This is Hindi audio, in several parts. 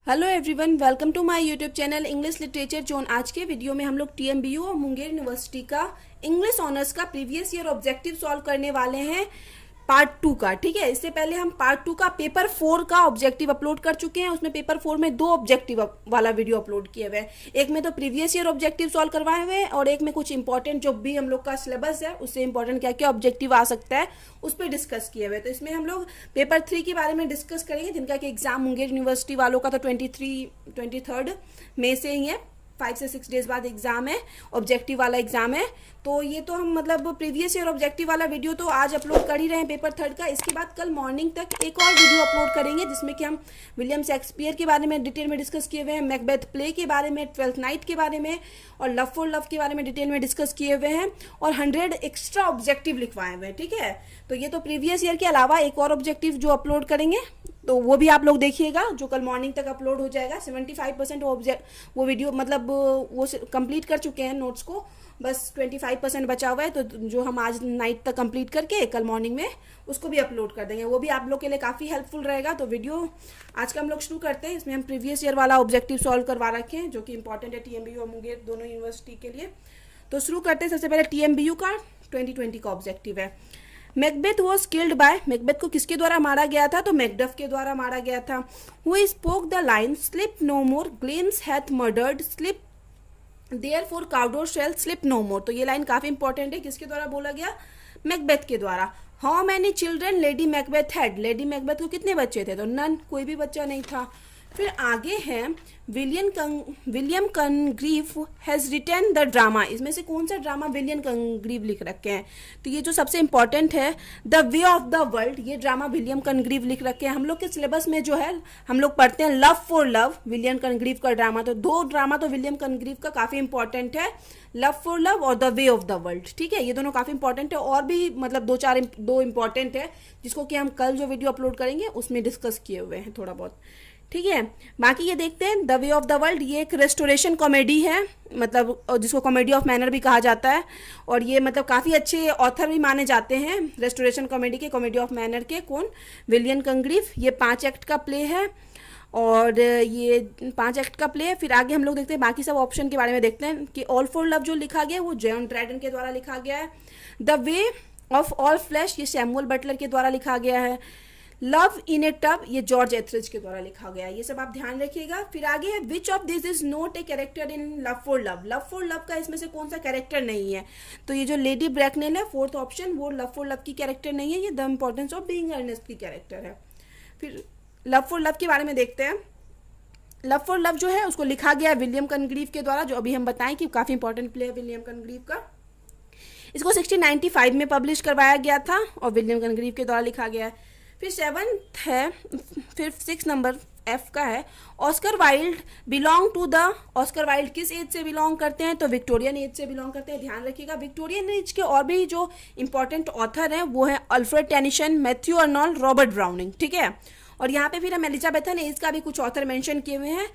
Hello everyone, welcome to my YouTube channel English literature zone. आज के वीडियो में हम लोग टीएमबीयू और मुंगेर यूनिवर्सिटी का इंग्लिश ऑनर्स का प्रीवियस ईयर ऑब्जेक्टिव सॉल्व करने वाले हैं पार्ट 2 का। ठीक है, इससे पहले हम पार्ट 2 का पेपर 4 का ऑब्जेक्टिव अपलोड कर चुके हैं। उसमें पेपर 4 में 2 ऑब्जेक्टिव वाला वीडियो अपलोड किए हुए हैं। एक में तो प्रीवियस ईयर ऑब्जेक्टिव सॉल्व करवाए हुए हैं और एक में कुछ इंपॉर्टेंट जो भी हम लोग का सिलेबस है उससे इंपॉर्टेंट क्या क्या ऑब्जेक्टिव आ सकता है उस पर डिस्कस किए हुए। तो इसमें हम लोग पेपर 3 के बारे में डिस्कस करेंगे, जिनका कि एग्जाम मुंगेर यूनिवर्सिटी वालों का तो 23 मई से ही है। 5 से 6 डेज बाद एग्जाम है, ऑब्जेक्टिव वाला एग्जाम है। तो ये तो हम मतलब प्रीवियस ईयर ऑब्जेक्टिव वाला वीडियो तो आज अपलोड कर ही रहे हैं पेपर 3 का। इसके बाद कल मॉर्निंग तक एक और वीडियो अपलोड करेंगे जिसमें कि हम विलियम शेक्सपियर के बारे में डिटेल में डिस्कस किए हुए हैं, मैकबेथ प्ले के बारे में, ट्वेल्थ नाइट के बारे में और लव फॉर लव के बारे में डिटेल में डिस्कस किए हुए हैं और 100 एक्स्ट्रा ऑब्जेक्टिव लिखवाए हुए हैं। ठीक है, तो ये तो प्रीवियस ईयर के अलावा एक और ऑब्जेक्टिव जो अपलोड करेंगे तो वो भी आप लोग देखिएगा, जो कल मॉर्निंग तक अपलोड हो जाएगा। 75% वो वीडियो मतलब वो कंप्लीट कर चुके हैं नोट्स को, बस 25% बचा हुआ है। तो जो हम आज नाइट तक कंप्लीट करके कल मॉर्निंग में उसको भी अपलोड कर देंगे, वो भी आप लोग के लिए काफ़ी हेल्पफुल रहेगा। तो वीडियो आज का हम लोग शुरू करते हैं। इसमें हम प्रीवियस ईयर वाला ऑब्जेक्टिव सॉल्व करवा रखे हैं जो कि इंपॉर्टेंट है टीएमबीयू और मुंगेर दोनों यूनिवर्सिटी के लिए। तो शुरू करते हैं। सबसे पहले टीएमबीयू का 2020 का ऑब्जेक्टिव है। Macbeth was killed by, Macbeth को किसके द्वारा मारा गया था? तो मैकडफ के द्वारा मारा गया था। Who spoke the line sleep no more, Glamis hath murdered, sleep therefore Cawdor shall, sleep no more. तो ये लाइन काफी इंपॉर्टेंट है। किसके द्वारा बोला गया? मैकबेथ के द्वारा। How many children lady Macbeth had, lady Macbeth को कितने बच्चे थे? तो नन, कोई भी बच्चा नहीं था। फिर आगे है William Congreve has written the drama. इसमें से कौन सा ड्रामा विलियम कनग्रीव लिख रखे हैं? तो ये जो सबसे इंपॉर्टेंट है the way of the world, ये ड्रामा विलियम कनग्रीव लिख रखे हैं। हम लोग के सिलेबस में जो है हम लोग पढ़ते हैं लव फॉर लव, विलियम कनग्रीव का ड्रामा। तो 2 ड्रामा तो विलियम कनग्रीव का काफी इंपॉर्टेंट है, लव फॉर लव और the way of the world. ठीक है, ये दोनों काफी इंपॉर्टेंट है और भी मतलब 2 इंपॉर्टेंट है जिसको कि हम कल जो वीडियो अपलोड करेंगे उसमें डिस्कस किए हुए हैं थोड़ा बहुत। ठीक है, बाकी ये देखते हैं the way of the world. ये एक रेस्टोरेशन कॉमेडी है, मतलब जिसको कॉमेडी ऑफ मैनर भी कहा जाता है और ये मतलब काफ़ी अच्छे ऑथर भी माने जाते हैं रेस्टोरेशन कॉमेडी के, कॉमेडी ऑफ मैनर के। कौन? विलियम कनग्रीव। ये 5 एक्ट का प्ले है और ये 5 एक्ट का प्ले है। फिर आगे हम लोग देखते हैं बाकी सब ऑप्शन के बारे में देखते हैं कि ऑल फॉर लव जो लिखा गया है वो जॉन ड्रैडन के द्वारा लिखा गया है। The way of all flash ये सैमुअल बटलर के द्वारा लिखा गया है। लव इन ए टब ये जॉर्ज एथरिज के द्वारा लिखा गया है। ये सब आप ध्यान रखिएगा। फिर आगे है विच of this is not a character in love for love, love for love का इसमें से कौन सा कैरेक्टर नहीं है? तो ये जो लेडी ब्रैकनेल है 4th ऑप्शन, वो लव फॉर लव की कैरेक्टर नहीं है, ये the importance of being Ernest की कैरेक्टर है। फिर लव फॉर लव के बारे में देखते हैं। लव फॉर लव जो है उसको लिखा गया विलियम कनग्रीव के द्वारा, जो अभी हम बताएं कि काफी इंपॉर्टेंट प्ले है विलियम कनग्रीव का। इसको 1695 में पब्लिश करवाया गया था और विलियम कनग्रीव के द्वारा लिखा गया है। फिर 7th है, फिर 6 नंबर F का है Oscar Wilde belong to the, Oscar Wilde किस एज से बिलोंग करते हैं? तो विक्टोरियन एज से बिलोंग करते हैं। ध्यान रखिएगा विक्टोरियन एज के और भी जो इंपॉर्टेंट ऑथर हैं वो है Alfred Tennyson, Matthew Arnold, Robert browning. ठीक है, और यहाँ पे फिर हम एलिजाबेथन एज का भी कुछ ऑथर मेंशन किए हुए हैं।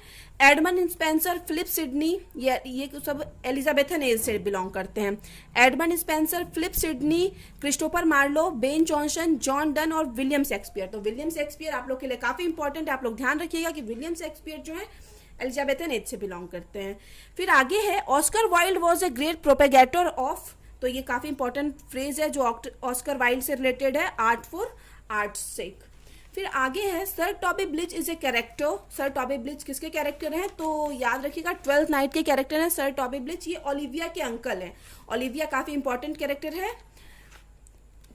एडमंड स्पेंसर, फिलिप सिडनी, ये सब एलिजाबेथन एज से बिलोंग करते हैं। Edmund Spenser, Philip Sidney, Christopher Marlowe, Ben Jonson, John Donne और विलियम शेक्सपियर। तो विलियम शेक्सपियर आप लोग के लिए काफी इंपॉर्टेंट है, आप लोग ध्यान रखिएगा कि विलियम शेक्सपियर जो है एलिजाबेथन एज से बिलोंग करते हैं। फिर आगे है Oscar wild was a great propagator of, तो ये काफी इंपॉर्टेंट फ्रेज है जो ऑस्कर वाइल्ड से रिलेटेड है, आर्ट फॉर आर्ट्स सेक। फिर आगे है sir Toby Belch is a character. Sir Toby bleach किसके कैरेक्टर हैं? तो याद रखिएगा 12th नाइट के कैरेक्टर हैं सर टॉबी ब्लिच। ये ओलिविया के अंकल हैं। ओलिविया काफी इंपॉर्टेंट कैरेक्टर है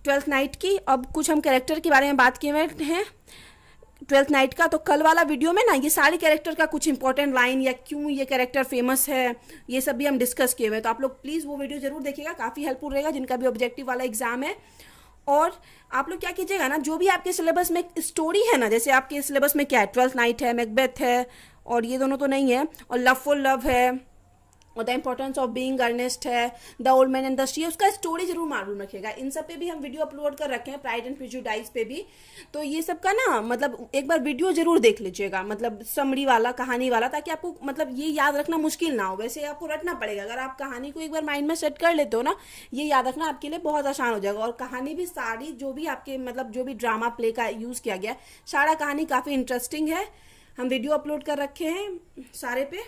12th नाइट की। अब कुछ हम कैरेक्टर के बारे में बात किए हुए हैं 12th नाइट का, तो कल वाला वीडियो में ना ये सारे कैरेक्टर का कुछ इंपॉर्टेंट लाइन या क्यों ये कैरेक्टर फेमस है ये सब भी हम डिस्कस किए हुए हैं। तो आप लोग प्लीज वो वीडियो जरूर देखिएगा, काफी हेल्पफुल रहेगा जिनका भी ऑब्जेक्टिव वाला एग्जाम है। और आप लोग क्या कीजिएगा ना, जो भी आपके सिलेबस में स्टोरी है ना, जैसे आपके सिलेबस में क्या है, 12th नाइट है, मैकबेथ है और ये दोनों तो नहीं है, और लव फॉर लव है और the importance of being earnest है, the old man and the sea, उसका स्टोरी जरूर मालूम रखिएगा। इन सब पे भी हम वीडियो अपलोड कर रखे हैं, प्राइड एंड प्रेजुडाइज पे भी। तो ये सब का ना मतलब एक बार वीडियो जरूर देख लीजिएगा, मतलब समरी वाला, कहानी वाला, ताकि आपको मतलब ये याद रखना मुश्किल ना हो। वैसे आपको रटना पड़ेगा, अगर आप कहानी को एक बार माइंड में सेट कर लेते हो ना, ये याद रखना आपके लिए बहुत आसान हो जाएगा। और कहानी भी सारी जो भी आपके मतलब जो भी ड्रामा प्ले का यूज किया गया, सारा कहानी काफी इंटरेस्टिंग है। हम वीडियो अपलोड कर रखे हैं सारे पे।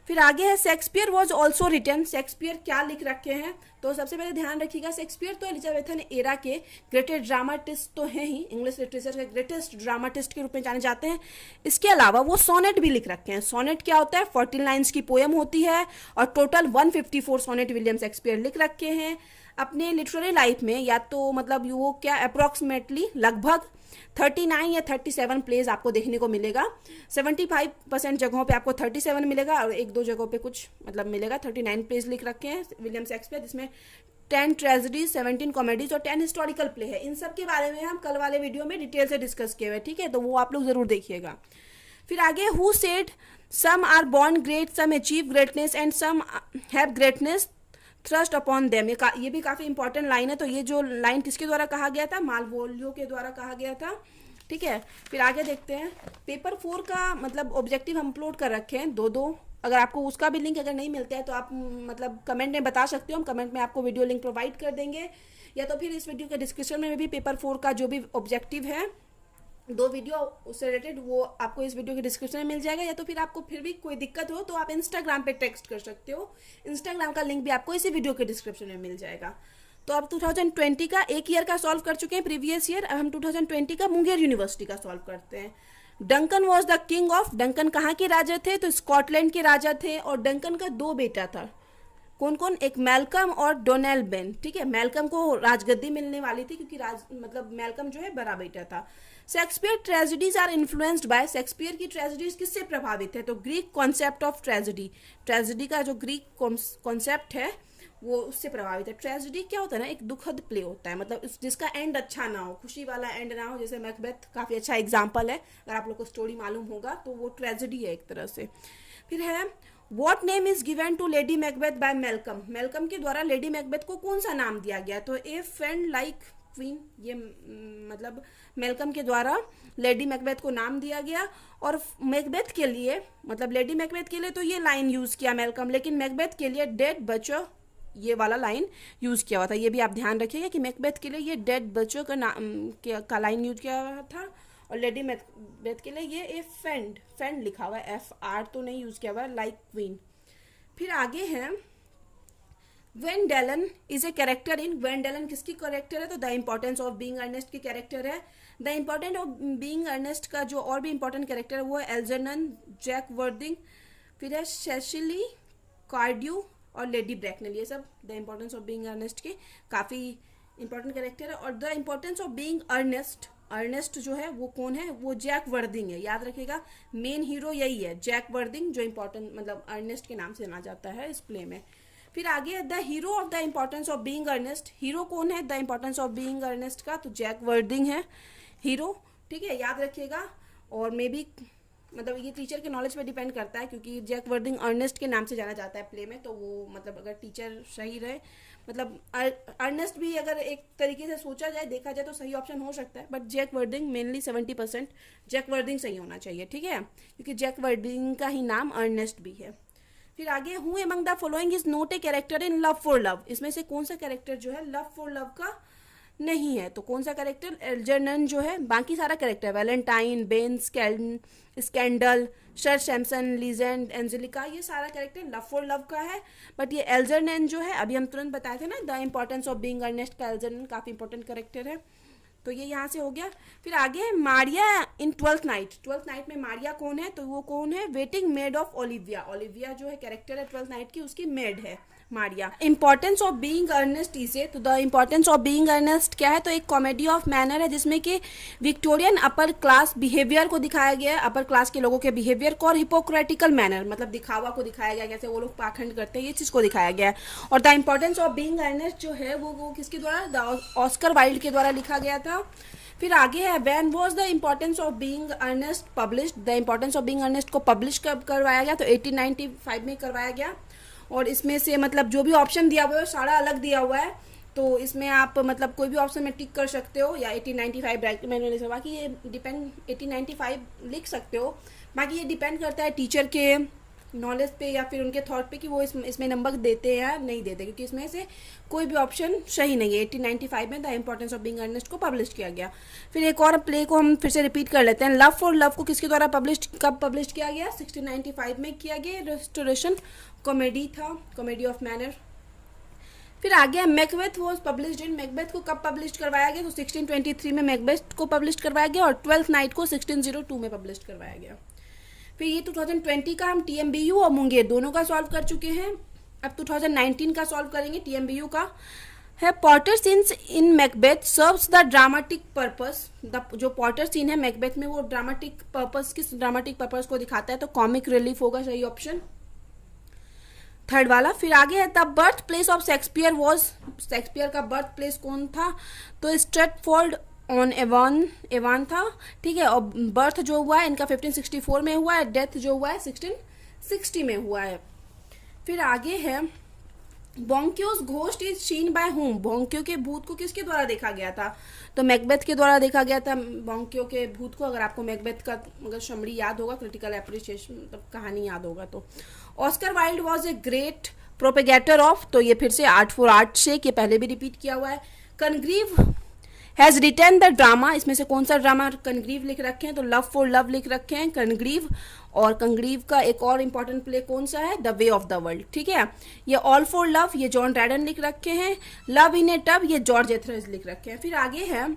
फिर आगे है Shakespeare was also written. Shakespeare क्या लिख रखे हैं, तो सबसे पहले ध्यान रखिएगा शेक्सपियर तो एलिजाबेथन एरा के ग्रेटेस्ट ड्रामाटिस्ट तो हैं ही, इंग्लिश लिटरेचर के ग्रेटेस्ट ड्रामाटिस्ट के रूप में जाने जाते हैं। इसके अलावा वो सोनेट भी लिख रखे हैं। सोनेट क्या होता है, 14 लाइन्स की पोएम होती है और टोटल 154 सोनेट विलियम शेक्सपियर लिख रखे हैं अपने लिटरेरी लाइफ में। या तो मतलब वो क्या अप्रॉक्सीमेटली लगभग 39 या 37 प्लेज आपको देखने को मिलेगा। 75% जगहों पे आपको 37 मिलेगा और एक दो जगहों पे कुछ मतलब मिलेगा। 39 प्लेज लिख रखे हैं विलियम शेक्सपियर, जिसमें 10 ट्रेजेडीज, 17 कॉमेडीज और 10 हिस्टोरिकल प्ले है। इन सब के बारे में हम कल वाले वीडियो में डिटेल से डिस्कस किए हुए, ठीक है, तो वो आप लोग जरूर देखिएगा। फिर आगे who said some are born great, some achieve greatness and some have greatness thrust upon them. ये भी काफ़ी इंपॉर्टेंट लाइन है। तो ये जो लाइन किसके द्वारा कहा गया था, मालवोलियो के द्वारा कहा गया था, ठीक है। फिर आगे देखते हैं पेपर 4 का मतलब ऑब्जेक्टिव हम अपलोड कर रखे हैं दो। अगर आपको उसका भी लिंक अगर नहीं मिलता है तो आप मतलब कमेंट में बता सकते हो, हम कमेंट में आपको वीडियो लिंक प्रोवाइड कर देंगे, या तो फिर इस वीडियो के डिस्क्रिप्शन में भी पेपर 4 का जो भी ऑब्जेक्टिव है 2 वीडियो उससे रिलेटेड वो आपको इस वीडियो के डिस्क्रिप्शन में मिल जाएगा। या तो फिर आपको फिर भी कोई दिक्कत हो तो आप इंस्टाग्राम पे टेक्स्ट कर सकते हो, इंस्टाग्राम का लिंक भी आपको इसी वीडियो के डिस्क्रिप्शन में मिल जाएगा। तो अब 2020 का एक ईयर का सॉल्व कर चुके हैं प्रीवियस ईयर। अब हम 2020 का मुंगेर यूनिवर्सिटी का सॉल्व करते हैं। Duncan was the king of, Duncan कहाँ के राजा थे, तो स्कॉटलैंड के राजा थे और डंकन का 2 बेटा था। कौन कौन, एक मैल्कम और डोनेल बेन, ठीक है। मैल्कम को राजगद्दी मिलने वाली थी क्योंकि मतलब मैल्कम जो है बड़ा बेटा था। Shakespeare tragedies are influenced by, Shakespeare की ट्रेजेडीज किससे प्रभावित है, तो Greek concept of tragedy, tragedy का जो ग्रीक कॉन्सेप्ट है वो उससे प्रभावित है। ट्रेजेडी क्या होता है ना, एक दुखद प्ले होता है, मतलब जिसका एंड अच्छा ना हो, खुशी वाला एंड ना हो। जैसे मैकबेथ काफ़ी अच्छा एग्जाम्पल है, अगर आप लोग को स्टोरी मालूम होगा तो वो ट्रेजेडी है एक तरह से। फिर है what name is given to Lady Macbeth by Malcolm, Malcolm के द्वारा लेडी मैकबेथ को कौन सा नाम दिया गया, तो ए फ्रेंड लाइक क्वीन, ये मतलब मेलकम के द्वारा लेडी मैकबेथ को नाम दिया गया। और मैकबेथ के लिए मतलब लेडी मैकबेथ के लिए तो ये लाइन यूज किया मेलकम, लेकिन मैकबेथ के लिए डेड बच्चों ये वाला लाइन यूज किया हुआ था। ये भी आप ध्यान रखिएगा कि मैकबेथ के लिए ये डेड बच्चों का नाम का लाइन यूज किया हुआ था और लेडी मैकबेथ के लिए ये ए फ्रेंड लिखा हुआ है, FR तो नहीं यूज किया हुआ है, लाइक क्वीन। फिर आगे है वेंडेलन इज ए कैरेक्टर इन, वेंडेलन किसकी कैरेक्टर है, तो the importance of being Ernest की कैरेक्टर है। The important of being earnest का जो और भी इंपॉर्टेंट कैरेक्टर है वो है एल्जरनन, जैक वर्दिंग, फिर है सेसिली कार्ड्यू और लेडी ब्रैकनल। ये सब the importance of being earnest के काफ़ी इंपॉर्टेंट कैरेक्टर है। और the importance of being earnest, earnest जो है वो कौन है, वो जैक वर्दिंग है, याद रखिएगा मेन हीरो यही है जैक वर्दिंग, जो इंपॉर्टेंट मतलब अर्नेस्ट के नाम से जाना जाता है इस प्ले में। फिर आगे the hero of the importance of being earnest, hero कौन है the importance of being earnest का, तो जैक वर्दिंग है हीरो, ठीक है, याद रखिएगा। और मे बी मतलब ये टीचर के नॉलेज पे डिपेंड करता है क्योंकि जैक वर्दिंग अर्नेस्ट के नाम से जाना जाता है प्ले में, तो वो मतलब अगर टीचर सही रहे, मतलब अर्नेस्ट भी अगर एक तरीके से सोचा जाए देखा जाए तो सही ऑप्शन हो सकता है, बट जैक वर्दिंग मेनली 70% जैक वर्दिंग सही होना चाहिए, ठीक है, क्योंकि जैक वर्दिंग का ही नाम अर्नेस्ट भी है। फिर आगे who among the following is not a character in love for love, इसमें से कौन सा कैरेक्टर जो है लव फॉर लव का नहीं है, तो कौन सा कैरेक्टर, एल्जरनन जो है, बाकी सारा character Valentine, Ben, scandal, sir Samson, legend, Angelica, ये सारा कैरेक्टर लव फॉर लव का है। बट ये एल्जरनन जो है अभी हम तुरंत बताए थे ना the importance of being earnest का, एल्जरनन काफ़ी इंपॉर्टेंट कैरेक्टर है, तो ये यहाँ से हो गया। फिर आगे है Maria in twelfth night, twelfth night में मारिया कौन है, तो वो कौन है, waiting made of Olivia, Olivia जो है कैरेक्टर है ट्वेल्थ नाइट की, उसकी मेड है Maria. Importance of being earnest इसे, तो the importance of being earnest क्या है, तो एक कॉमेडी ऑफ मैनर है जिसमें कि विक्टोरियन अपर क्लास बिहेवियर को दिखाया गया है, अपर क्लास के लोगों के बिहेवियर को, और हिपोक्रेटिकल मैनर मतलब दिखावा को दिखाया गया, कैसे वो लोग पाखंड करते हैं, ये चीज़ को दिखाया गया है। और the importance of being earnest जो है वो किसके द्वारा, द ऑस्कर वाइल्ड के द्वारा लिखा गया था। फिर आगे है when was the importance of being earnest published, the importance of being earnest को पब्लिश कब करवाया गया, तो 1895 में करवाया गया। और इसमें से मतलब जो भी ऑप्शन दिया हुआ है सारा अलग दिया हुआ है, तो इसमें आप मतलब कोई भी ऑप्शन में टिक कर सकते हो, या 1895 ब्रैकेट में लिख सकते हो, बाकी ये डिपेंड 1895 लिख सकते हो, बाकी ये डिपेंड करता है टीचर के नॉलेज पे या फिर उनके थॉट पे कि वो इसमें नंबर देते हैं या नहीं देते, क्योंकि इसमें से कोई भी ऑप्शन सही नहीं है। 1895 में the importance of being earnest को पब्लिश किया गया। फिर एक और प्ले को हम फिर से रिपीट कर लेते हैं। लव फॉर लव को किसके द्वारा कब पब्लिश किया गया? 1695 में किया गया। रेस्टोरेशन कॉमेडी था, कॉमेडी ऑफ मैनर। फिर आगे Macbeth was published in, Macbeth को कब पब्लिश करवाया गया? तो 1623 में मैकबेथ को पब्लिश करवाया गया और ट्वेल्थ नाइट को 1602 में पब्लिश करवाया गया। फिर ये 2020 का हम टीएमबीयू और मुंगेर दोनों का सॉल्व कर चुके हैं। अब 2019 का सॉल्व करेंगे। टीएमबीयू का है Potter scenes in Macbeth serves the dramatic purpose. जो पॉटर सीन है मैकबेथ में वो ड्रामेटिक पर्पस, किस ड्रामेटिक पर्पस को दिखाता है? तो कॉमिक रिलीफ होगा सही ऑप्शन, थर्ड वाला। फिर आगे है the birth place of Shakespeare was, Shakespeare का बर्थ प्लेस कौन था? तो स्ट्रेटफोर्ड ऑन एवान था, ठीक है। और बर्थ जो हुआ है इनका 1564 में हुआ है, डेथ जो हुआ है 1660 में हुआ है। फिर आगे है Banquo's ghost is seen by whom, Banquo के भूत को किसके द्वारा देखा गया था? तो मैकबेथ के द्वारा देखा गया था बोंक्यो के भूत को। अगर आपको मैकबेथ का अगर समरी याद होगा, क्रिटिकल एप्रिसिएशन मतलब कहानी याद होगा तो। Oscar Wilde was a great propagator of, तो ये फिर से आर्ट फॉर आर्ट से, ये पहले भी रिपीट किया हुआ है। कनग्रीव हैज रिटन द ड्रामा, इसमें से कौन सा ड्रामा कनग्रीव लिख रखे हैं? तो लव फॉर लव लिख रखे हैं कनग्रीव। और कनग्रीव का एक और इम्पॉर्टेंट प्ले कौन सा है? The way of the world, ठीक है। ये ऑल फॉर लव ये जॉन रैडन लिख रखे हैं। लव इन ए टब ये जॉर्ज एथरज लिख रखे हैं। फिर आगे है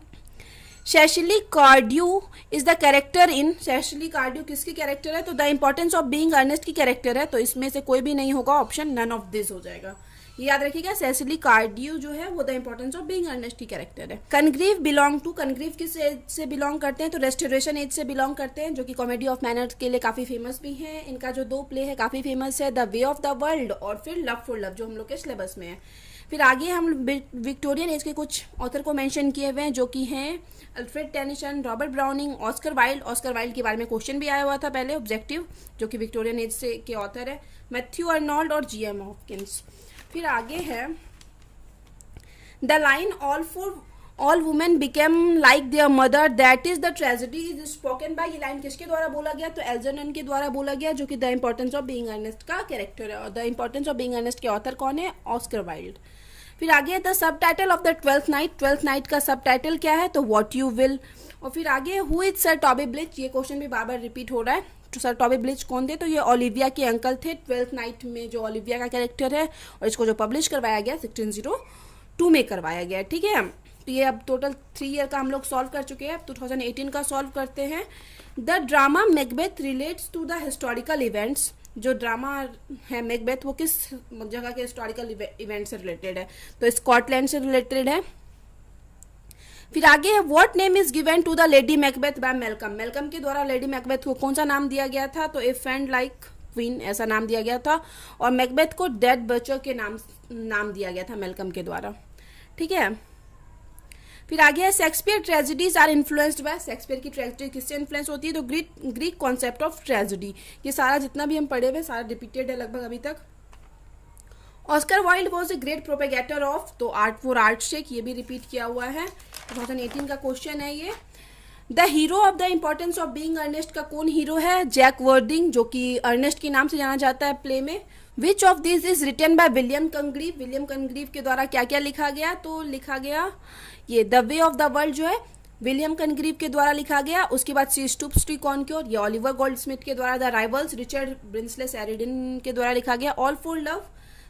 Cecily Cardew is the character in, Cecily Cardew किसकी कैरेक्टर है? तो the importance of being Ernest की कैरेक्टर है, तो इसमें से कोई भी नहीं होगा, ऑप्शन नन ऑफ दिस हो जाएगा। ये याद रखिएगा, सेसिली कार्डियो जो है वो the importance of being Ernest की कैरेक्टर है। कनग्रीव बिलोंग टू, कनग्रीव किस एज से बिलोंग करते हैं? तो रेस्टोरेशन एज से बिलोंग करते हैं, जो कि कॉमेडी ऑफ मैनर्स के लिए काफी फेमस भी है। इनका जो दो प्ले है काफी फेमस है, the way of the world और फिर लव फॉर लव, जो हम लोग के सिलेबस में है। फिर आगे हम विक्टोरियन एज के कुछ ऑथर को मेंशन किए हुए हैं, जो कि हैं Alfred Tennyson, Robert browning, Oscar Wilde. Oscar Wilde के बारे में क्वेश्चन भी आया हुआ था पहले ऑब्जेक्टिव, जो कि विक्टोरियन एज से के ऑथर है। मैथ्यू अर्नोल्ड और जीएम हॉपकिंस। फिर आगे है the line all women became like their mother that is the tragedy is spoken by, ये लाइन किसके द्वारा बोला गया? तो एल्जर्नन के द्वारा बोला गया, जो कि the importance of being earnest का कैरेक्टर है। और the importance of being earnest के ऑथर कौन है? Oscar Wilde. फिर आगे the subtitle of the twelfth night, twelfth night का सब टाइटल क्या है? तो व्हाट यू विल। और फिर आगे who is sir Toby bleach, ये क्वेश्चन भी बार बार रिपीट हो रहा है। तो सर टॉबी ब्लिच कौन थे? तो ये ओलिविया के अंकल थे। ट्वेल्थ नाइट में जो ओलिविया का कैरेक्टर है, और इसको जो पब्लिश करवाया गया 1602 में करवाया गया, ठीक है। तो ये अब टोटल 3 ईयर का हम लोग सॉल्व कर चुके हैं। अब 2018 का सॉल्व करते हैं। The drama Macbeth relates to the historical events, जो ड्रामा है मैकबेथ वो किस जगह के हिस्टोरिकल इवेंट से रिलेटेड है? तो स्कॉटलैंड से रिलेटेड है। फिर आगे है what name is given to the Lady Macbeth by Malcolm, Malcolm के द्वारा लेडी मैकबेथ को कौन सा नाम दिया गया था? तो ए फ्रेंड लाइक क्वीन, ऐसा नाम दिया गया था। और मैकबेथ को डेड बचर के नाम दिया गया था मेलकम के द्वारा, ठीक है। फिर आगे है Shakespeare tragedies are influenced by, Shakespeare की ट्रेजेडी किससे इन्फ्लुएंस होती है? तो ग्रीक कॉन्सेप्ट ऑफ ट्रेजेडी। ये सारा जितना भी हम पढ़े हुए सारा रिपीटेड है लगभग अभी तक। Oscar Wilde was a great propagator of, तो आर्ट फॉर आर्ट से, ये भी रिपीट किया हुआ है। 2018 का क्वेश्चन है ये। The hero of the importance of being earnest का कौन हीरो है? जैक वर्दिंग, जो कि अर्नेस्ट के नाम से जाना जाता है प्ले में। Which of this is written by William Congreve, William Congreve के द्वारा क्या क्या लिखा गया? तो लिखा गया ये the way of the world जो है विलियम कनग्रीव के द्वारा लिखा गया। उसके बाद सी स्टूप्स टू कॉन्क्योर, ये ऑलिवर गोल्डस्मिथ के द्वारा। द राइवल्स रिचर्ड ब्रिंसले शेरिडन के द्वारा लिखा गया। ऑल फॉर लव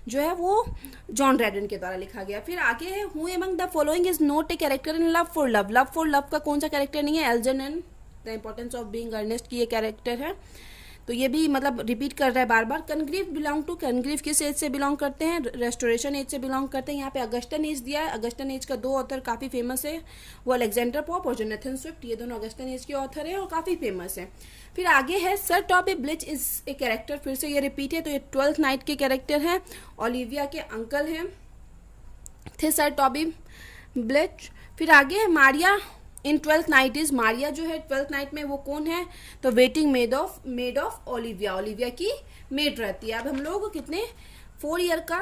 जो है वो जॉन रैडन के द्वारा लिखा गया। फिर आगे है who among the following is not a character in love for love, love for love का कौन सा कैरेक्टर नहीं है? Algernon, the importance of being Ernest की ये कैरेक्टर है। तो ये भी मतलब रिपीट कर रहा है बार बार। कनग्रीव बिलोंग टू, कनग्रीव किस एज से बिलोंग करते हैं? रेस्टोरेशन एज से बिलोंग करते हैं। यहाँ पे अगस्टन एज दिया है। अगस्टन एज का 2 ऑथर काफ़ी फेमस है, वो अलेक्जेंडर पॉप और जोनाथन स्विफ्ट, ये दोनों अगस्टन एज के ऑथर है और काफ़ी फेमस है। फिर आगे है sir Toby Belch is a character, फिर से ये रिपीट है, तो ये ट्वेल्थ नाइट के कैरेक्टर हैं, ओलिविया के अंकल हैं थे सर टॉबी ब्लिच। फिर आगे है Maria in twelfth night is, Maria जो है ट्वेल्थ नाइट में वो कौन है? तो waiting made of Olivia, Olivia की मेड रहती है। अब हम लोग कितने 4 ईयर का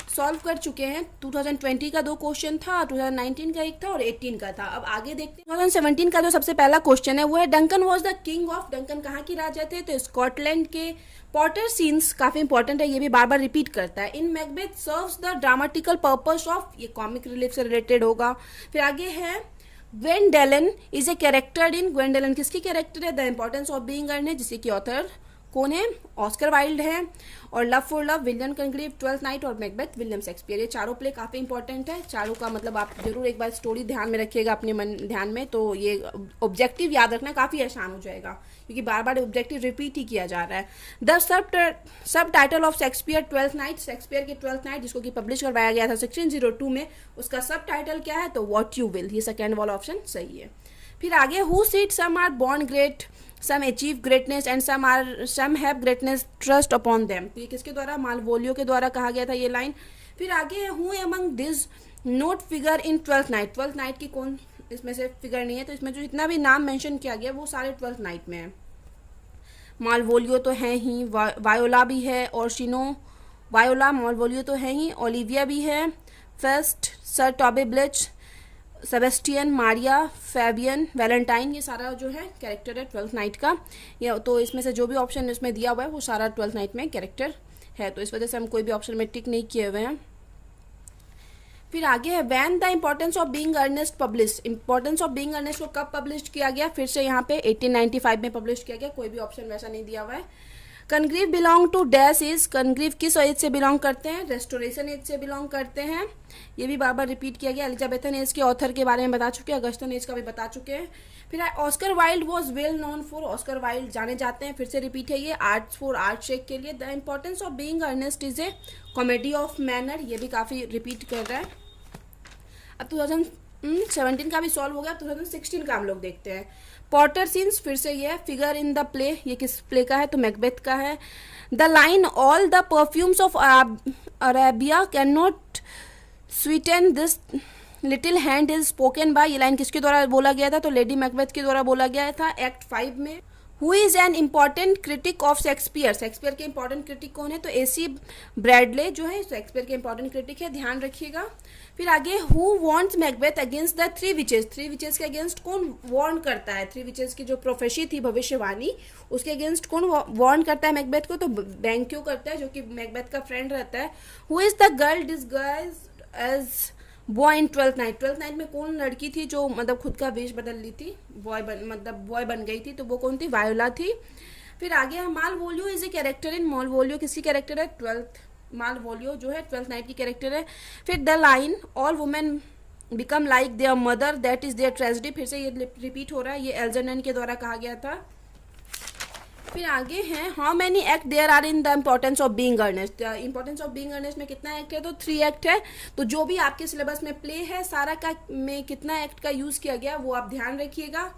सॉल्व कर चुके हैं। 2020 का 2 क्वेश्चन था, 2019 का एक था और 18 का था। अब आगे देखते हैं 2017 का जो सबसे पहला क्वेश्चन है वो है Duncan was the king of, Duncan कहाँ के राजा थे? तो स्कॉटलैंड के। पॉटर सीन्स काफी इंपॉर्टेंट है, ये भी बार बार रिपीट करता है। इन Macbeth serves the dramatical purpose of, ये कॉमिक रिलीफ से रिलेटेड होगा। फिर आगे है ग्वेंडेलन इज ए कैरेक्टर इन, ग्वेंडेलन किसकी कैरेक्टर है? The importance of being earnest, जिसके की ऑथर कौन है? ऑस्कर वाइल्ड है। और love for love, William Congreve, twelfth night और मैकबेथ, विलियम शेक्सपियर। ये चारों प्ले काफी इंपॉर्टेंट है। चारों का मतलब आप जरूर एक बार स्टोरी ध्यान में रखिएगा अपने मन ध्यान में, तो ये ऑब्जेक्टिव याद रखना काफी आसान हो जाएगा, क्योंकि बार बार ऑब्जेक्टिव रिपीट ही किया जा रहा है। The subtitle of Shakespeare twelfth night, Shakespeare की ट्वेल्थ नाइट जिसको कि पब्लिश करवाया गया था 1602 में, उसका सब टाइटल क्या है? तो व्हाट यू विल। ये सेकेंड वाला ऑप्शन सही है। फिर आगे who said some are born great, some achieve greatness and some have greatness trust upon them. तो ये किसके द्वारा? मालवोलियो के द्वारा कहा गया था ये लाइन। फिर आगे है who among this note figure in twelfth night, twelfth night की कौन इसमें से फिगर नहीं है? तो इसमें जो जितना भी नाम मेंशन किया गया वो सारे ट्वेल्थ नाइट में है। मालवोलियो तो है ही, वायोला भी है, ओर्सिनो वायोला, मालवोलियो तो है ही, ओलिविया भी है, Feste, sir Toby Belch, Sebastian, Maria, Fabian, Valentine, ये सारा जो है कैरेक्टर है ट्वेल्थ नाइट का। या तो इसमें से जो भी ऑप्शन इसमें दिया हुआ है वो सारा ट्वेल्थ नाइट में कैरेक्टर है, तो इस वजह से हम कोई भी ऑप्शन में टिक नहीं किए हुए हैं। फिर आगे है when the importance of being earnest publish, importance of being earnest को कब पब्लिश किया गया? फिर से यहाँ पे 1895 में पब्लिश किया गया, कोई भी ऑप्शन वैसा नहीं दिया हुआ है। Congreve belong to dash is, कनग्रीव किस एज से बिलोंग करते हैं? रेस्टोरेशन एज से बिलोंग करते हैं, ये भी बार बार रिपीट किया गया। एलिजाबेथन एज के ऑथर के बारे में बता चुके हैं, अगस्टन एज का भी बता चुके हैं। फिर Oscar Wilde was well known for, Oscar Wilde जाने जाते हैं, फिर से रिपीट है ये आर्ट्स फॉर आर्ट शेक के लिए। The importance of being Ernest is a comedy of manner, ये भी काफी रिपीट कर रहा है। अब 2017 का भी सॉल्व हो गया, 2016 का हम लोग देखते हैं। पॉटर सीन्स फिर से ये फिगर इन द प्ले, ये किस प्ले का है? तो मैकबेथ का है। The line all the perfumes of Arabia can not Sutton this little hand is spoken by, ये लाइन किसके द्वारा बोला गया था? तो लेडी मैकबेथ के द्वारा बोला गया था एक्ट 5 में। Who is an important critic of Shakespeare, Shakespeare के इंपॉर्टेंट क्रिटिक कौन है? तो AC ब्रैडले जो है शेक्सपियर के इंपॉर्टेंट क्रिटिक है, ध्यान रखिएगा। फिर आगे who warns Macbeth against the three witches, three witches के अगेंस्ट कौन वार्न करता है? थ्री विचेस की जो प्रोफेसी थी, भविष्यवाणी, उसके अगेंस्ट कौन वार्न करता है मैकबेथ को? तो बैंक्यो करता है, जो कि मैकबेथ का फ्रेंड रहता है। Who is the girl disguised as boy in twelfth night, twelfth night में कौन लड़की थी जो मतलब खुद का वेश बदल ली थी, बॉय बन गई थी, तो वो कौन थी? वायोला थी। फिर आगे है Malvolio is a character in, Malvolio किसकी कैरेक्टर है? ट्वेल्थ, मालवोलियो जो है ट्वेल्थ नाइट की कैरेक्टर है। फिर the line all women become like their mother that is their tragedy, फिर से ये रिपीट हो रहा है, ये एल्जरनन के द्वारा कहा गया था। फिर आगे हैं how many act there are in the importance of being Earnest, Importance of being Earnest में कितना एक्ट है? तो 3 एक्ट है। तो जो भी आपके सिलेबस में प्ले है सारा का में कितना एक्ट का यूज किया गया वो आप ध्यान रखिएगा।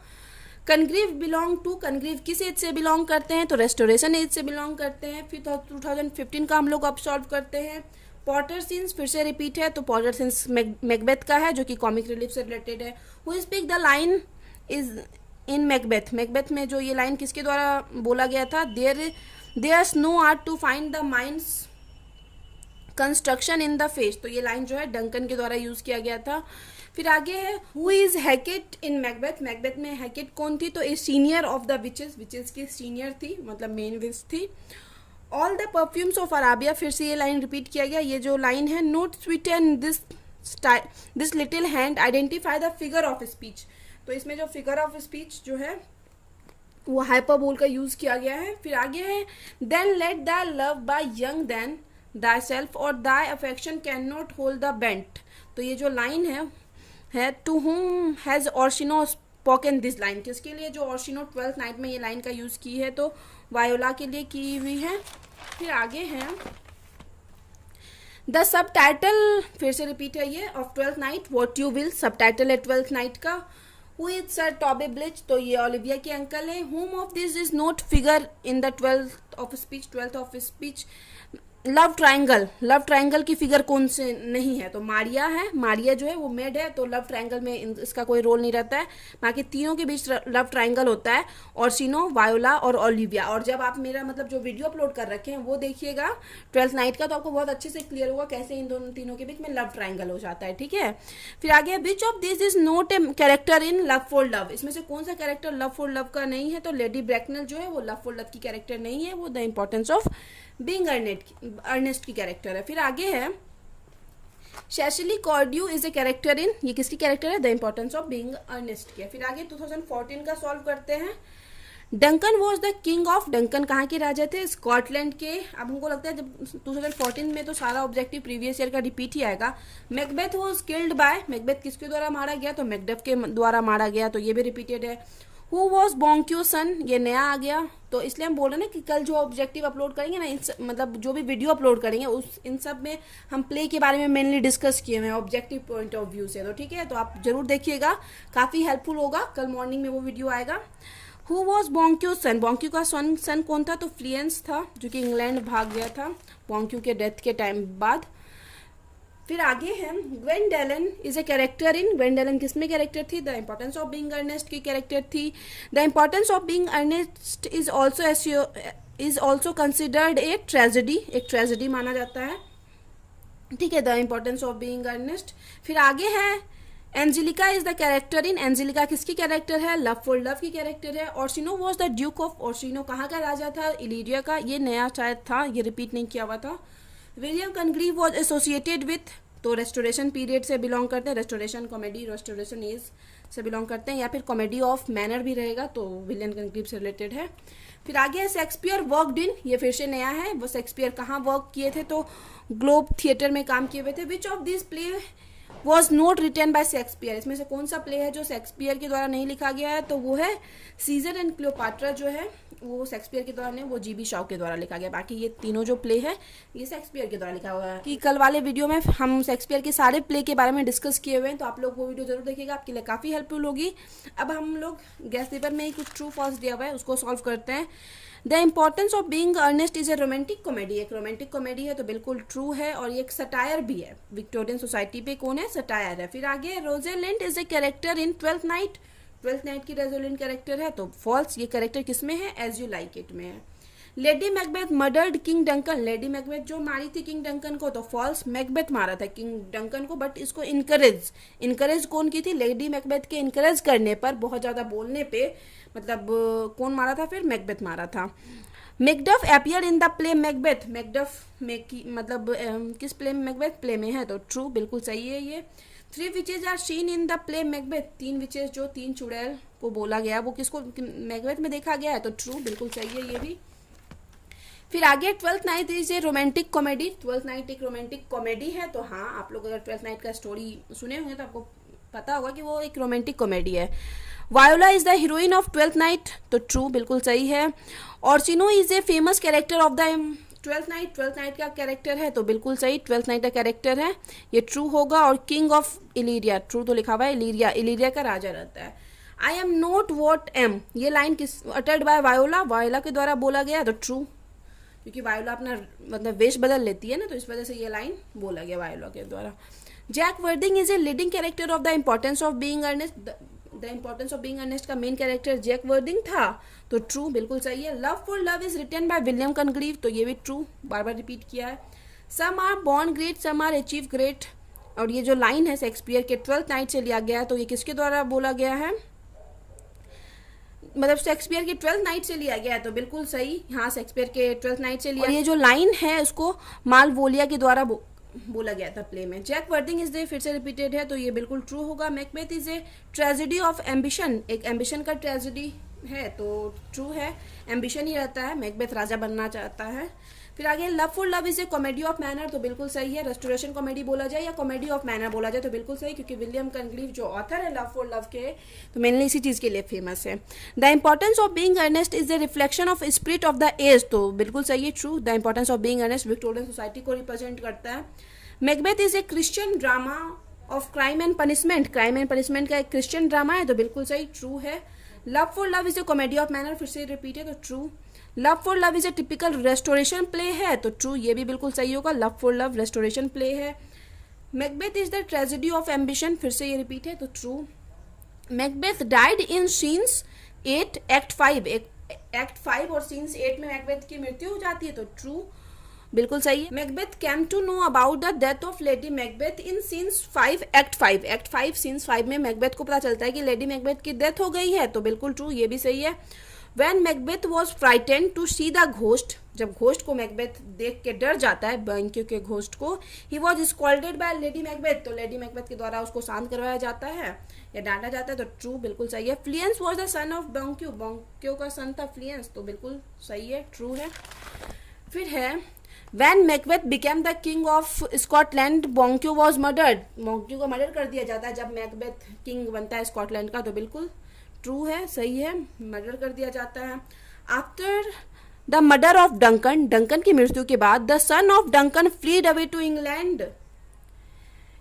कनग्रीव बिलोंग टू, कनग्रीव किस एज से बिलोंग करते हैं? तो रेस्टोरेशन एज से बिलोंग करते हैं। फिर 2015 का हम लोग अब सॉल्व करते हैं। पॉटर सीन्स फिर से रिपीट है, तो पॉटर सीन्स मैकबेथ का है, जो कि कॉमिक रिलीफ से रिलेटेड है। Who speak the line is in Macbeth, Macbeth में जो ये लाइन किसके द्वारा बोला गया था? There's no art to find the mind's construction in the face, तो ये लाइन जो है डंकन के द्वारा यूज किया गया था। फिर आगे है who is हैकेट in Macbeth, Macbeth में हैकेट कौन थी? तो a senior of the witches, witches की सीनियर थी, मतलब मेन विच थी। All the perfumes of Arabia, फिर से ये लाइन रिपीट किया गया। ये जो लाइन है note Sutton this little hand identify the figure of speech, तो इसमें जो फिगर ऑफ स्पीच जो है वो हाइपरबोल का यूज किया गया है। फिर आगे है then let the love by young than thyself और thy affection cannot hold the bent, तो ये जो लाइन है to whom has Orsino spoken this line, किसके लिए? जो ओर्सिनो ट्वेल्थ नाइट में ये लाइन का यूज की है, तो वायोला के लिए की हुई है। फिर आगे है द सब टाइटल, फिर से रिपीट है ये, of Twelfth night what you will, सब टाइटल है ट्वेल्थ नाइट का। Who is sir Toby bleach, तो ये ओलिविया के अंकल हैं। Home of this is note figure in the twelfth of speech, twelfth of speech love triangle की फिगर कौन से नहीं है, तो मारिया है, मारिया जो है वो मेड है, तो लव ट्रायंगल में इसका कोई रोल नहीं रहता है। बाकी तीनों के बीच लव ट्रायंगल होता है, ऑर्सिनो, वायोला और ओलिविया। और जब आप मेरा मतलब जो वीडियो अपलोड कर रखे हैं वो देखिएगा ट्वेल्थ नाइट का, तो आपको बहुत अच्छे से क्लियर होगा कैसे इन दोनों तीनों के बीच में लव ट्रायंगल हो जाता है, ठीक है। फिर आगे, विच of this is not a character in love for love, इसमें से कौन सा कैरेक्टर लव फॉर लव का नहीं है, तो लेडी ब्रैकनल जो है वो लव फॉर लव की कैरेक्टर नहीं है, वो the importance of being Ernest की कैरेक्टर है। फिर आगे है, शेशली कॉर्ड्यू इज ए कैरेक्टर इन, ये किसकी कैरेक्टर है, the importance of being Ernest की है। फिर आगे 2014 का सॉल्व करते हैं। Duncan was the king of, Duncan कहाँ के राजा थे, स्कॉटलैंड के। अब हमको लगता है जब 2014 में तो सारा ऑब्जेक्टिव प्रीवियस ईयर का रिपीट ही आएगा। Macbeth was killed by, Macbeth किसके द्वारा मारा गया, तो मैकडफ के द्वारा मारा गया, तो ये भी रिपीटेड है। हु वॉज बोंक्यू सन, ये नया आ गया, तो इसलिए हम बोल रहे हैं ना कि कल जो ऑब्जेक्टिव अपलोड करेंगे ना, मतलब जो भी वीडियो अपलोड करेंगे उस इन सब में हम प्ले के बारे में मेनली डिस्कस किए हुए हैं ऑब्जेक्टिव पॉइंट ऑफ व्यू से, तो ठीक है, तो आप जरूर देखिएगा, काफ़ी हेल्पफुल होगा। कल मॉर्निंग में वो वीडियो आएगा। हु वॉज बोंक्यू सन, बोंक्यू का सन कौन था, तो फ्लियंस था, जो कि इंग्लैंड भाग गया था बोंक्यू के डेथ के टाइम बाद। फिर आगे है, ग्वेंडेलन इज ए कैरेक्टर इन, ग्वेंडेलन किसमें कैरेक्टर थी, the importance of being Ernest की कैरेक्टर थी। The importance of being Ernest is also considered a tragedy, एक ट्रेजेडी माना जाता है, ठीक है, the importance of being Earnest. फिर आगे है, Angelica is the character in, Angelica किसकी कैरेक्टर है, लव फॉर लव की कैरेक्टर है। Orsino was the duke of, Orsino कहाँ का राजा था, इलीरिया का, ये नया शायद था, ये रिपीट नहीं किया हुआ था। विलियम कनग्रीव वॉज एसोसिएटेड विथ, तो रेस्टोरेशन पीरियड से बिलोंग करते हैं, रेस्टोरेशन कॉमेडी, रेस्टोरेशन एज से बिलोंग करते हैं, या फिर कॉमेडी ऑफ मैनर भी रहेगा, तो विलियम कनग्रीव से रिलेटेड है। फिर आगे है, शेक्सपियर वर्कड इन, ये फिर से नया है, वो शेक्सपियर कहाँ वर्क किए थे, तो ग्लोब थिएटर में काम किए हुए थे। Which of this play was not written by Shakespeare, इसमें से कौन सा प्ले है जो शेक्सपियर के द्वारा नहीं लिखा गया है, तो वो है सीजर एंड क्लियोपाट्रा, जो है वो शेक्सपियर के द्वारा नहीं, वो जीबी शॉ के द्वारा लिखा गया। बाकी ये तीनों जो प्ले है ये शेक्सपियर के द्वारा लिखा हुआ है। कि कल वाले वीडियो में हम शेक्सपियर के सारे प्ले के बारे में डिस्कस किए हुए हैं, तो आप लोग वो वीडियो जरूर देखिएगा, आपके लिए काफ़ी हेल्पफुल होगी। अब हम लोग गैस पेपर में ही कुछ ट्रू फॉल्स दिया हुआ है, उसको सॉल्व करते हैं। The importance of being Ernest is a romantic comedy, एक रोमांटिक कॉमेडी है, तो बिल्कुल ट्रू है, और ये एक सटायर भी है, विक्टोरियन सोसाइटी पे कौन है, सटायर है। फिर आगे, Rosalind is a character in twelfth night, twelfth night की रोजेलिंड कैरेक्टर है, तो फॉल्स, ये कैरेक्टर किसमें है, एज यू लाइक इट में है। Lady Macbeth murdered king Duncan, lady Macbeth जो मारी थी किंग डंकन को, तो फॉल्स, मैकबेथ मारा था किंग डंकन को, बट इसको इनकरेज कौन की थी, लेडी मैकबेथ के इनकरेज करने पर, बहुत ज़्यादा बोलने पे, मतलब कौन मारा था, फिर मैकबेथ मारा था। Macduff appear in the play Macbeth, Macduff में की मतलब किस प्ले में, मैकबेथ प्ले में है, तो ट्रू, बिल्कुल सही है ये। 3 witches are seen in the play Macbeth, 3 witches जो 3 चुड़ैल को बोला गया वो किसको, मैकबेथ में देखा गया है, तो ट्रू, बिल्कुल सही है ये भी। फिर आगे, twelfth night is a romantic comedy, twelfth night एक रोमांटिक कॉमेडी है, तो हाँ, आप लोग अगर ट्वेल्थ नाइट का स्टोरी सुने होंगे तो आपको पता होगा कि वो एक रोमांटिक कॉमेडी है। Voila is the heroine of Twelfth Night, तो ट्रू, बिल्कुल सही है। Orsino is a famous character of the twelfth night का कैरेक्टर है, तो बिल्कुल सही, ट्वेल्थ नाइट का कैरेक्टर है, ये ट्रू होगा। और किंग ऑफ इलीरिया, ट्रू तो लिखा हुआ है, इलीरिया का राजा रहता है। I am not what am, ये लाइन किस, अटर्ड बाय वायोला के द्वारा बोला गया, तो ट्रू, क्योंकि वायोला अपना मतलब वेश बदल लेती है ना, तो इस वजह से ये लाइन बोला गया वायोला के द्वारा। Jack Worthing is a leading character of the importance of being earnest, the importance of being earnest का मेन कैरेक्टर जैक वर्दिंग था, तो ट्रू, बिल्कुल सही है। Love for love is written by William Congreve, तो ये भी ट्रू, बार बार रिपीट किया है। Some are born great, some are achieve great, और ये जो लाइन है शेक्सपियर के ट्वेल्थ नाइट से लिया गया है, तो ये किसके द्वारा बोला गया है, मतलब शेक्सपियर के ट्वेल्थ नाइट से लिया गया है, तो बिल्कुल सही, हाँ, शेक्सपियर के ट्वेल्थ नाइट से लिया। और ये जो लाइन है उसको मालवोलिया के द्वारा बोला गया था प्ले में। जैक वर्दिंग इज फिर से रिपीटेड है, तो ये बिल्कुल ट्रू होगा। Macbeth is a tragedy of ambition, एक एम्बिशन का ट्रेजेडी है, तो ट्रू है, एम्बिशन ही रहता है, मैकबेथ राजा बनना चाहता है। फिर आगे, love for love is a comedy of manner, तो बिल्कुल सही है, रेस्टोरेशन कॉमेडी बोला जाए या कॉमेडी ऑफ मैनर बोला जाए तो बिल्कुल सही, क्योंकि विलियम कनग्रीव जो ऑथर है लव फॉर लव के, तो मेनली इसी चीज़ के लिए फेमस है। The importance of being Ernest is a reflection of spirit of the age, तो बिल्कुल सही है, true, the importance of being Earnest Victorian society को रिप्रेजेंट करता है। Macbeth is a Christian drama of crime and punishment, crime and punishment का एक क्रिश्चियन ड्रामा है, तो बिल्कुल सही, ट्रू है। Love for love is a comedy of manner, फिर से रिपीट है, तो true. Love for love is a typical restoration play है, तो ट्रू, ये भी बिल्कुल सही होगा, love for love restoration play है। Macbeth is the tragedy of ambition, फिर से ये रिपीट है, तो true. Macbeth died in scenes 8 act 5, act 5 और सीन्स 8 में मैकबेथ की मृत्यु हो जाती है, तो ट्रू, बिल्कुल सही है। Macbeth came to know about the death of Lady Macbeth in scenes 5 act 5, act 5 scenes 5 में मैकबेथ को पता चलता है कि लेडी मैकबेथ की डेथ हो गई है, तो बिल्कुल ट्रू, ये भी सही है। When Macbeth was frightened to see the ghost, जब घोस्ट को मैकबेथ देख के डर जाता है, बंक्यू के घोस्ट को, he was scolded by Lady Macbeth, तो लेडी मैकबेथ के द्वारा उसको शांत करवाया जाता है या डांटा जाता है, तो ट्रू, बिल्कुल सही है। फ्लियंस was the son of बंक्यू, बंक्यू का सन था फ्लियंस, तो बिल्कुल सही है, ट्रू है। फिर है When Macbeth became the king of Scotland, बंक्यू was murdered, बंक्यू को मर्डर कर दिया जाता है जब मैकबेथ किंग बनता है स्कॉटलैंड का, तो बिल्कुल ट्रू है, सही है, मर्डर कर दिया जाता है। After the murder of Duncan, Duncan की मृत्यु के बाद the son of Duncan fled away to England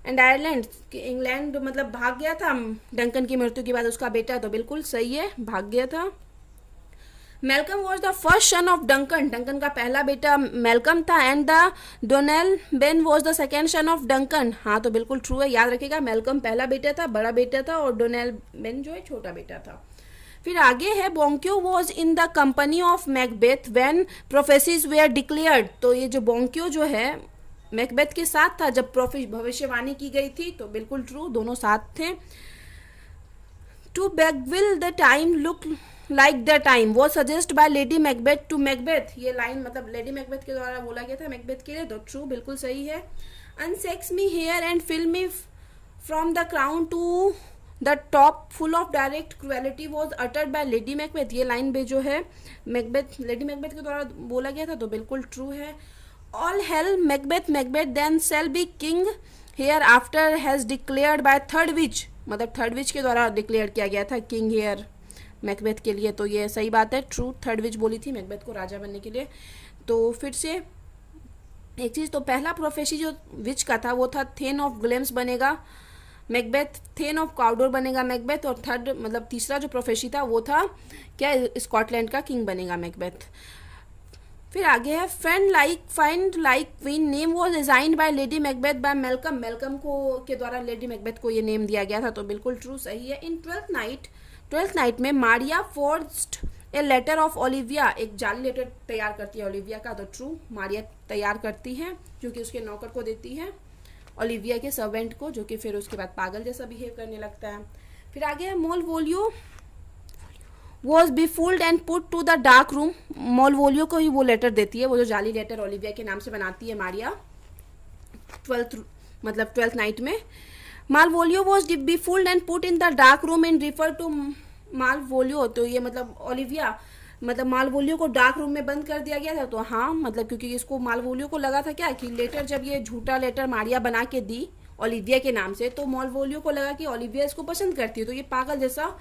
and Ireland, England मतलब भाग गया था डंकन की मृत्यु के बाद उसका बेटा, तो बिल्कुल सही है, भाग गया था। Malcolm was the first sun of Duncan, Duncan का पहला बेटा मेलकम था, and the Donnell Ben was the second sun of Duncan, हाँ तो बिल्कुल ट्रू है, याद रखिएगा, मेलकम पहला बेटा था, बड़ा बेटा था, और डोनेल बेन जो है छोटा बेटा था। फिर आगे है Banquo was in the company of Macbeth when prophecies were declared, तो ये जो बॉन्क्यो जो है मैकबेथ के साथ था जब भविष्यवाणी की गई थी, तो बिल्कुल ट्रू, दोनों साथ थे। To beguile the time look like the time वो suggest by lady Macbeth to Macbeth, ये लाइन मतलब लेडी मैकबेथ के द्वारा बोला गया था मैकबेथ के लिए, तो ट्रू, बिल्कुल सही है। Unsex me here and fill me from the crown to the top full of direct cruelty was uttered by lady Macbeth, ये लाइन भी जो है मैकबेथ लेडी मैकबेथ के द्वारा बोला गया था, तो बिल्कुल ट्रू है। All hail Macbeth Macbeth then shall be king hereafter has declared by third witch, मतलब थर्ड विच के द्वारा डिक्लेयर किया गया था किंग हेयर मैकबेथ के लिए, तो ये सही बात है, ट्रू, थर्ड विच बोली थी मैकबेथ को राजा बनने के लिए। तो फिर से एक चीज़, तो पहला प्रोफेसी जो विच का था वो था थेन ऑफ ग्लेम्स बनेगा मैकबेथ, थेन ऑफ काउडोर बनेगा मैकबेथ, और थर्ड मतलब तीसरा जो प्रोफेसी था वो था क्या, स्कॉटलैंड का किंग बनेगा मैकबेथ। फिर आगे है fiend like queen name was designed by lady Macbeth by Malcolm, Malcolm को के द्वारा लेडी मैकबेथ को ये नेम दिया गया था, तो बिल्कुल ट्रू, सही है। इन ट्वेल्थ नाइट में Maria forged a letter of Olivia, एक जाली लेटर तैयार करती है ओलिविया का, तो ट्रू, मारिया तैयार करती है क्योंकि उसके नौकर को देती है, ओलिविया के सर्वेंट को, जो कि फिर उसके बाद पागल जैसा बिहेव करने लगता है। फिर आगे है Malvolio was befooled and put to the dark room, Malvolio को ही वो लेटर देती है, वो जो जाली लेटर ओलिविया के नाम से बनाती है मारिया ट्वेल्थ नाइट में। Malvolio was befooled and put in the dark room and refer to Malvolio, तो ये मतलब ओलिविया मतलब मालवोलियो को डार्क रूम में बंद कर दिया गया था, तो हाँ मतलब क्योंकि इसको मालवोलियो को लगा था क्या कि लेटर जब ये झूठा लेटर मारिया बना के दी ओलिविया के नाम से, तो मालवोलियो को लगा कि ओलिविया इसको पसंद करती है, तो ये पागल जैसा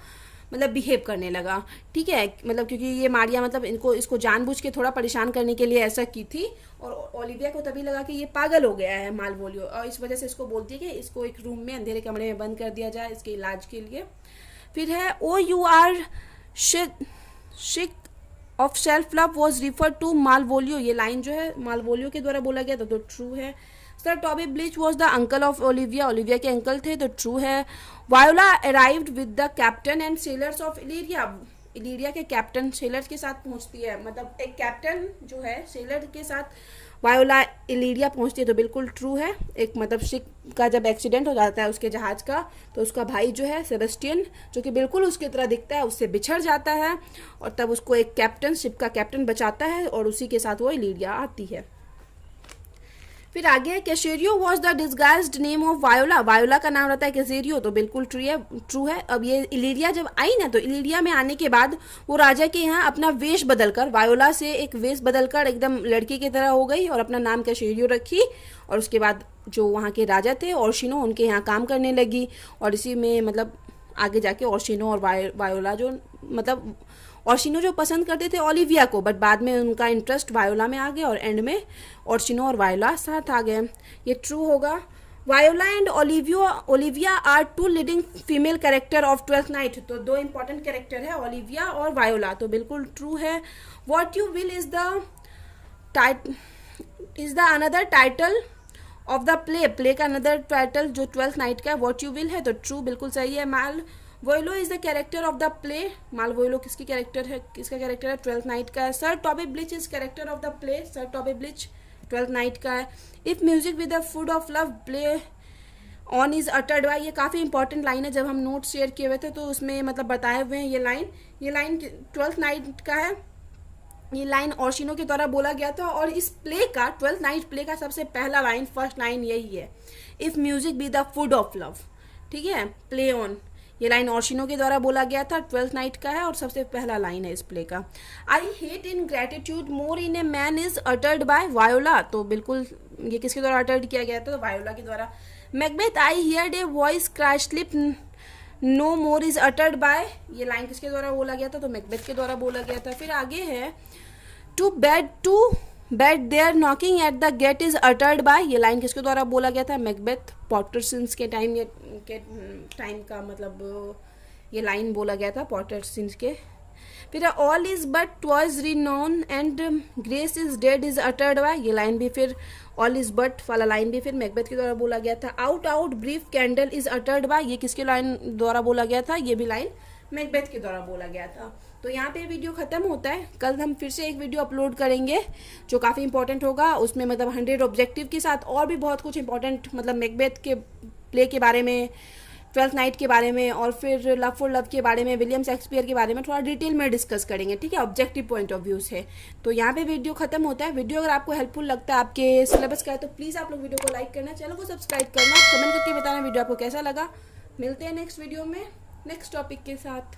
मतलब बिहेव करने लगा, ठीक है, मतलब क्योंकि ये मारिया मतलब इसको जानबूझ के थोड़ा परेशान करने के लिए ऐसा की थी, और ओलिविया को तभी लगा कि ये पागल हो गया है मालवोलियो, और इस वजह से इसको बोलती है कि इसको एक रूम में अंधेरे कमरे में बंद कर दिया जाए इसके इलाज के लिए। फिर है O you are sick of self love was refer to Malvolio, ये लाइन जो है मालवोलियो के द्वारा बोला गया था, तो ट्रू है। Sir Toby Belch was the uncle of Olivia, Olivia के अंकल थे, तो ट्रू है। Viola arrived with the captain and sailors of Illyria, Illyria के कैप्टन सेलर्स के साथ पहुंचती है, मतलब एक कैप्टन जो है सेलर के साथ वायोला इलीरिया पहुंचती है, तो बिल्कुल ट्रू है। एक मतलब शिप का जब एक्सीडेंट हो जाता है उसके जहाज का, तो उसका भाई जो है सेबेस्टियन जो कि बिल्कुल उसकी तरह दिखता है उससे बिछड़ जाता है, और तब उसको एक कैप्टन शिप का कैप्टन बचाता है, और उसी के साथ वो इलीरिया आती है। फिर आगे Cesario was the disguised name of Viola, Viola का नाम रहता है कैसेरियो, तो बिल्कुल ट्रू है। अब ये इलीरिया जब आई ना, तो इलीरिया में आने के बाद वो राजा के यहाँ अपना वेश बदलकर, वायोला से एक वेश बदलकर एकदम लड़की की तरह हो गई और अपना नाम कैसेरियो रखी, और उसके बाद जो वहाँ के राजा थे ओर्शिनो उनके यहाँ काम करने लगी, और इसी में मतलब आगे जाके ओर्शिनो और वायोला जो मतलब ओर्शिनो जो पसंद करते थे ओलिविया को, बट बाद में उनका इंटरेस्ट वायोला में आ गया, और एंड में ओर्शिनो और वायोला साथ आ गए, ये ट्रू होगा। Viola and Olivia are two leading female character of Twelfth Night, तो दो इंपॉर्टेंट कैरेक्टर है ओलिविया और वायोला, तो बिल्कुल ट्रू है। What you will is the another title of the play का अनदर टाइटल जो 12th नाइट का है, वॉट यू विल है तो ट्रू, बिल्कुल सही है। Malvolio is the character of the play, Malvolio किसका कैरेक्टर है 12th नाइट का है। Sir Toby Belch is character of the play, sir Toby Belch 12th night का है। If music with the food of love play on is uttered by, ये काफ़ी इंपॉर्टेंट लाइन है, जब हम नोट शेयर किए हुए थे तो उसमें मतलब बताए हुए हैं ये लाइन 12th नाइट का है। ये लाइन ओर्शिनो के द्वारा बोला गया था और इस प्ले का 12th नाइट प्ले का सबसे पहला लाइन, फर्स्ट लाइन यही है, if music be the food of love, ठीक है, प्ले ऑन, ये लाइन ओर्शिनो के द्वारा बोला गया था, 12th नाइट का है और सबसे पहला लाइन है इस प्ले का। I hate ingratitude more in a man is uttered by Viola, तो बिल्कुल ये किसके द्वारा अटर्ड किया गया था, तो वायोला के द्वारा। Macbeth I heard a voice cry sleep no more is uttered by, ये लाइन किसके द्वारा बोला गया था, तो मैकबेथ के द्वारा बोला गया था। फिर आगे है to bed there knocking at the gate is uttered by, ये लाइन किसके द्वारा बोला गया था, मैकबेथ पॉटरसिंस के टाइम का मतलब ये लाइन बोला गया था पॉटरसिंस के। फिर all is but twice renown and grace is dead is uttered by, ये लाइन भी फिर ऑल इज बट वाला लाइन भी फिर मैकबेथ के द्वारा बोला गया था। Out brief candle is uttered by, ये किसके लाइन द्वारा बोला गया था, ये भी लाइन मैकबेथ के द्वारा बोला गया था। तो यहाँ पे वीडियो ख़त्म होता है। कल हम फिर से एक वीडियो अपलोड करेंगे जो काफ़ी इंपॉर्टेंट होगा, उसमें मतलब 100 ऑब्जेक्टिव के साथ और भी बहुत कुछ इंपॉर्टेंट मतलब मैकबेथ के प्ले के बारे में, 12th नाइट के बारे में और फिर लव फॉर लव के बारे में, विलियम शेक्सपियर के बारे में थोड़ा डिटेल में डिस्कस करेंगे, ठीक है, ऑब्जेक्टिव पॉइंट ऑफ व्यू से। तो यहाँ पे वीडियो खत्म होता है। वीडियो अगर आपको हेल्पफुल लगता है आपके सिलेबस का है तो प्लीज़ आप लोग वीडियो को लाइक करना, चैनल को सब्सक्राइब करना, कमेंट करके बताना वीडियो आपको कैसा लगा। मिलते हैं नेक्स्ट वीडियो में नेक्स्ट टॉपिक के साथ।